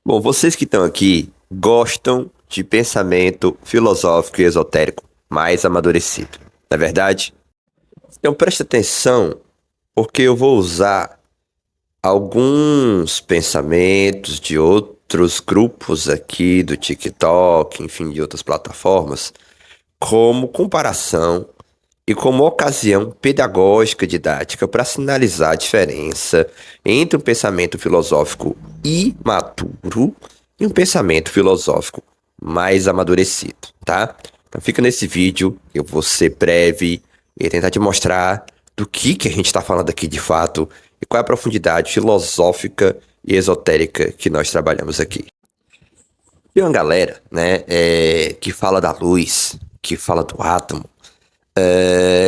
Bom, vocês que estão aqui gostam de pensamento filosófico e esotérico mais amadurecido, não é verdade? Então preste atenção, porque eu vou usar alguns pensamentos de outros grupos aqui do TikTok, enfim, de outras plataformas, como comparação e como ocasião pedagógica didática para sinalizar a diferença entre um pensamento filosófico imaturo e um pensamento filosófico mais amadurecido, tá? Então fica nesse vídeo, eu vou ser breve e tentar te mostrar do que a gente está falando aqui de fato e qual é a profundidade filosófica e esotérica que nós trabalhamos aqui. Tem uma galera, né, que fala da luz, que fala do átomo,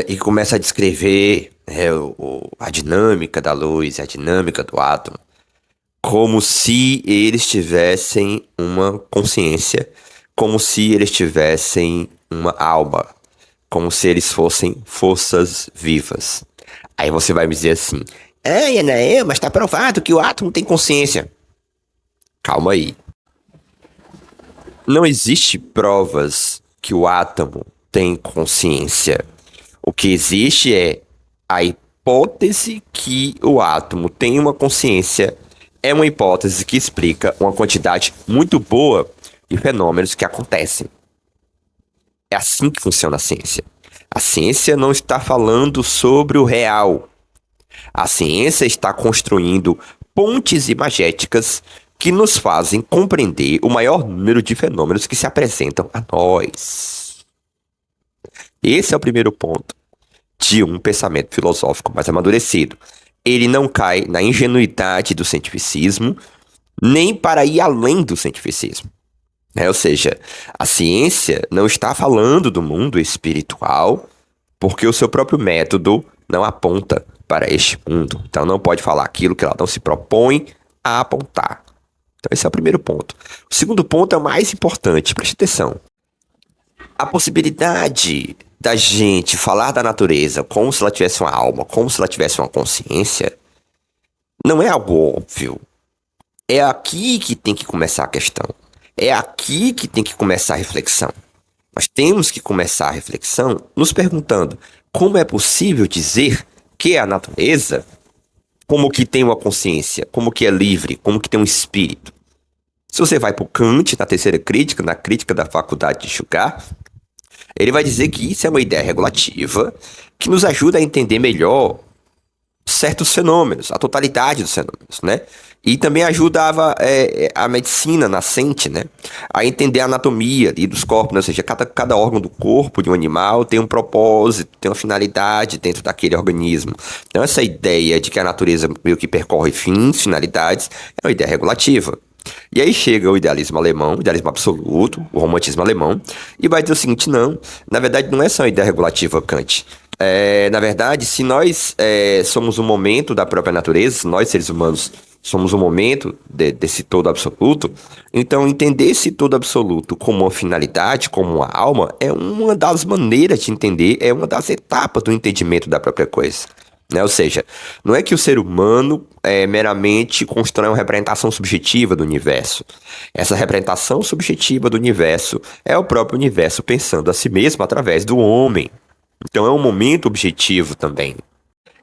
e começa a descrever a dinâmica da luz e a dinâmica do átomo como se eles tivessem uma consciência, como se eles tivessem uma alma, como se eles fossem forças vivas. Aí você vai me dizer assim, Anael, mas tá provado que o átomo tem consciência. Calma aí. Não existe provas que o átomo tem consciência. O que existe é a hipótese que o átomo tem uma consciência. É uma hipótese que explica uma quantidade muito boa de fenômenos que acontecem. É assim que funciona a ciência. A ciência não está falando sobre o real. A ciência está construindo pontes imagéticas que nos fazem compreender o maior número de fenômenos que se apresentam a nós. Esse é o primeiro ponto de um pensamento filosófico mais amadurecido. Ele não cai na ingenuidade do cientificismo, nem para ir além do cientificismo. Ou seja, a ciência não está falando do mundo espiritual porque o seu próprio método não aponta para este mundo. Então não pode falar aquilo que ela não se propõe a apontar. Então esse é o primeiro ponto. O segundo ponto é o mais importante, preste atenção. A possibilidade da gente falar da natureza como se ela tivesse uma alma, como se ela tivesse uma consciência, não é algo óbvio. É aqui que tem que começar a questão. É aqui que tem que começar a reflexão. Nós temos que começar a reflexão nos perguntando como é possível dizer que a natureza, como que tem uma consciência, como que é livre, como que tem um espírito. Se você vai para o Kant, na terceira crítica, na crítica da faculdade de julgar, ele vai dizer que isso é uma ideia regulativa que nos ajuda a entender melhor certos fenômenos, a totalidade dos fenômenos, né? E também ajudava a medicina nascente, né? A entender a anatomia ali dos corpos, né? Ou seja, cada órgão do corpo de um animal tem um propósito, tem uma finalidade dentro daquele organismo. Então essa ideia de que a natureza meio que percorre fins, finalidades, é uma ideia regulativa. E aí chega o idealismo alemão, o idealismo absoluto, o romantismo alemão, e vai dizer o seguinte, não, na verdade não é só uma ideia regulativa, Kant. Na verdade, se nós somos um momento da própria natureza, nós seres humanos somos um momento desse todo absoluto, então entender esse todo absoluto como uma finalidade, como uma alma, é uma das maneiras de entender, é uma das etapas do entendimento da própria coisa. Ou seja, não é que o ser humano meramente constrói uma representação subjetiva do universo. Essa representação subjetiva do universo é o próprio universo pensando a si mesmo através do homem. Então é um momento objetivo também.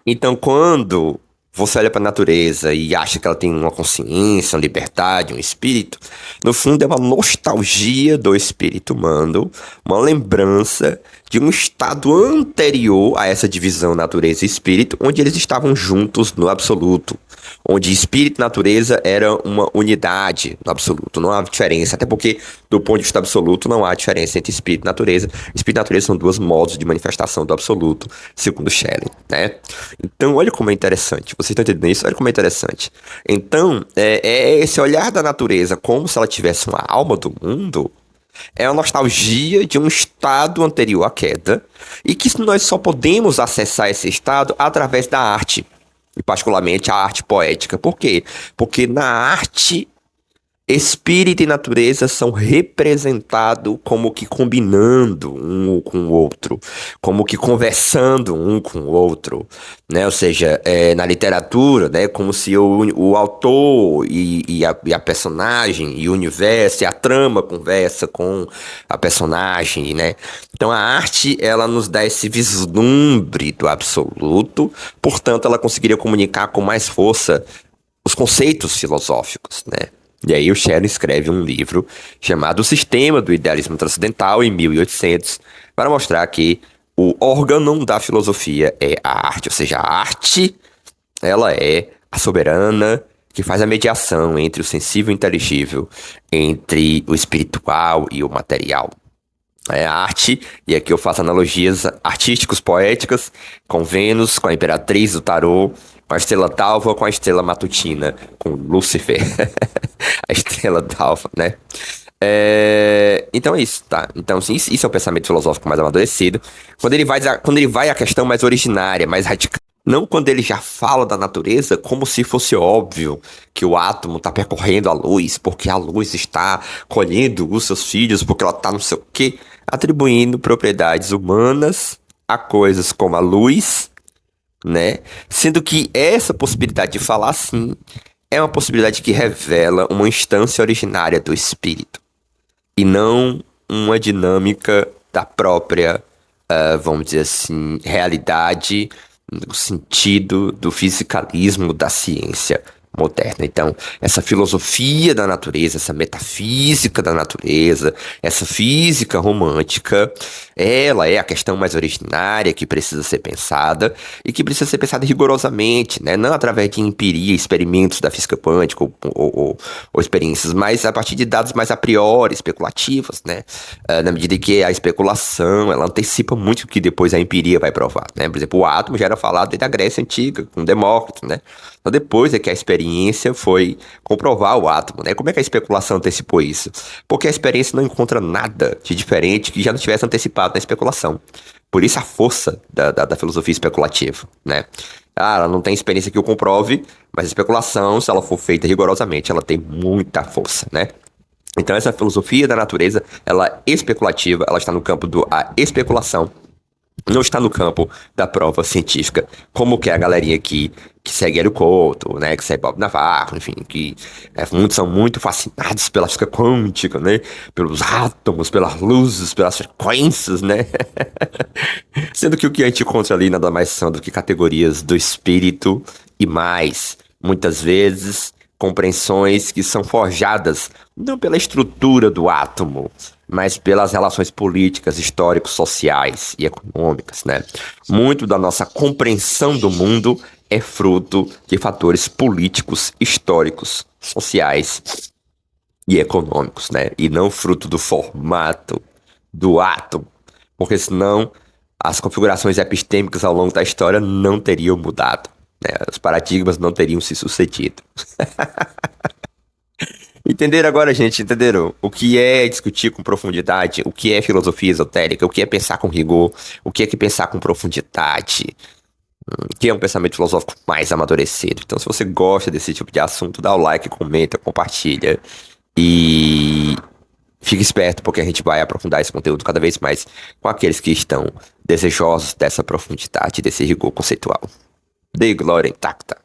Então quando você olha para a natureza e acha que ela tem uma consciência, uma liberdade, um espírito, no fundo é uma nostalgia do espírito humano, uma lembrança de um estado anterior a essa divisão natureza e espírito, onde eles estavam juntos no absoluto, onde espírito e natureza era uma unidade no absoluto, não há diferença, até porque do ponto de vista absoluto não há diferença entre espírito e natureza. Espírito e natureza são dois modos de manifestação do absoluto, segundo Schelling, né? Então olha como é interessante, vocês estão entendendo isso? Olha como é interessante. Então, esse olhar da natureza como se ela tivesse uma alma do mundo, é uma nostalgia de um estado anterior à queda, e que nós só podemos acessar esse estado através da arte, e particularmente a arte poética. Por quê? Porque na arte Espírito e natureza são representados como que combinando um com o outro, como que conversando um com o outro, né? Ou seja, na literatura, né, como se o autor e a personagem e o universo e a trama conversa com a personagem, né? Então a arte, ela nos dá esse vislumbre do absoluto, portanto ela conseguiria comunicar com mais força os conceitos filosóficos, né? E aí o Sharon escreve um livro chamado O Sistema do Idealismo Transcendental, em 1800, para mostrar que o órgão da filosofia é a arte, ou seja, a arte, ela é a soberana que faz a mediação entre o sensível e o inteligível, entre o espiritual e o material. É a arte, e aqui eu faço analogias artísticos, poéticas, com Vênus, com a Imperatriz do Tarô, com a estrela d'alva, com a estrela matutina, com Lúcifer, a estrela d'alva, né? Então é isso, tá? Então, assim, isso é um pensamento filosófico mais amadurecido. Quando ele vai à questão mais originária, mais radical. Não quando ele já fala da natureza como se fosse óbvio que o átomo está percorrendo a luz, porque a luz está colhendo os seus filhos, porque ela está não sei o quê, atribuindo propriedades humanas a coisas como a luz, né? Sendo que essa possibilidade de falar assim é uma possibilidade que revela uma instância originária do espírito e não uma dinâmica da própria, vamos dizer assim, realidade no sentido do fisicalismo da ciência moderna. Então, essa filosofia da natureza, essa metafísica da natureza, essa física romântica, ela é a questão mais originária que precisa ser pensada e que precisa ser pensada rigorosamente, né? Não através de empiria, experimentos da física quântica ou experiências, mas a partir de dados mais a priori, especulativos, né? Na medida em que a especulação, ela antecipa muito o que depois a empiria vai provar, né? Por exemplo, o átomo já era falado desde a Grécia Antiga, com Demócrito, né? Então depois é que a experiência foi comprovar o átomo, né? Como é que a especulação antecipou isso? Porque a experiência não encontra nada de diferente que já não tivesse antecipado na especulação. Por isso a força da filosofia especulativa, né? Ela não tem experiência que o comprove, mas a especulação, se ela for feita rigorosamente, ela tem muita força, né? Então essa filosofia da natureza, ela é especulativa, ela está no campo da especulação, não está no campo da prova científica, como que é a galerinha aqui que segue Hélio Couto, né, que segue Bob Navarro, enfim, que muitos são muito fascinados pela física quântica, né, pelos átomos, pelas luzes, pelas frequências, né, sendo que o que a gente encontra ali nada mais são do que categorias do espírito e mais, muitas vezes, compreensões que são forjadas não pela estrutura do átomo, mas pelas relações políticas, históricos, sociais e econômicas, né? Muito da nossa compreensão do mundo é fruto de fatores políticos, históricos, sociais e econômicos, né? E não fruto do formato do átomo, porque senão as configurações epistêmicas ao longo da história não teriam mudado, né? Os paradigmas não teriam se sucedido. Entenderam agora, gente? Entenderam? O que é discutir com profundidade? O que é filosofia esotérica? O que é pensar com rigor? O que é que pensar com profundidade? O que é um pensamento filosófico mais amadurecido? Então, se você gosta desse tipo de assunto, dá o like, comenta, compartilha. E fique esperto, porque a gente vai aprofundar esse conteúdo cada vez mais com aqueles que estão desejosos dessa profundidade, desse rigor conceitual. Dei glória intacta.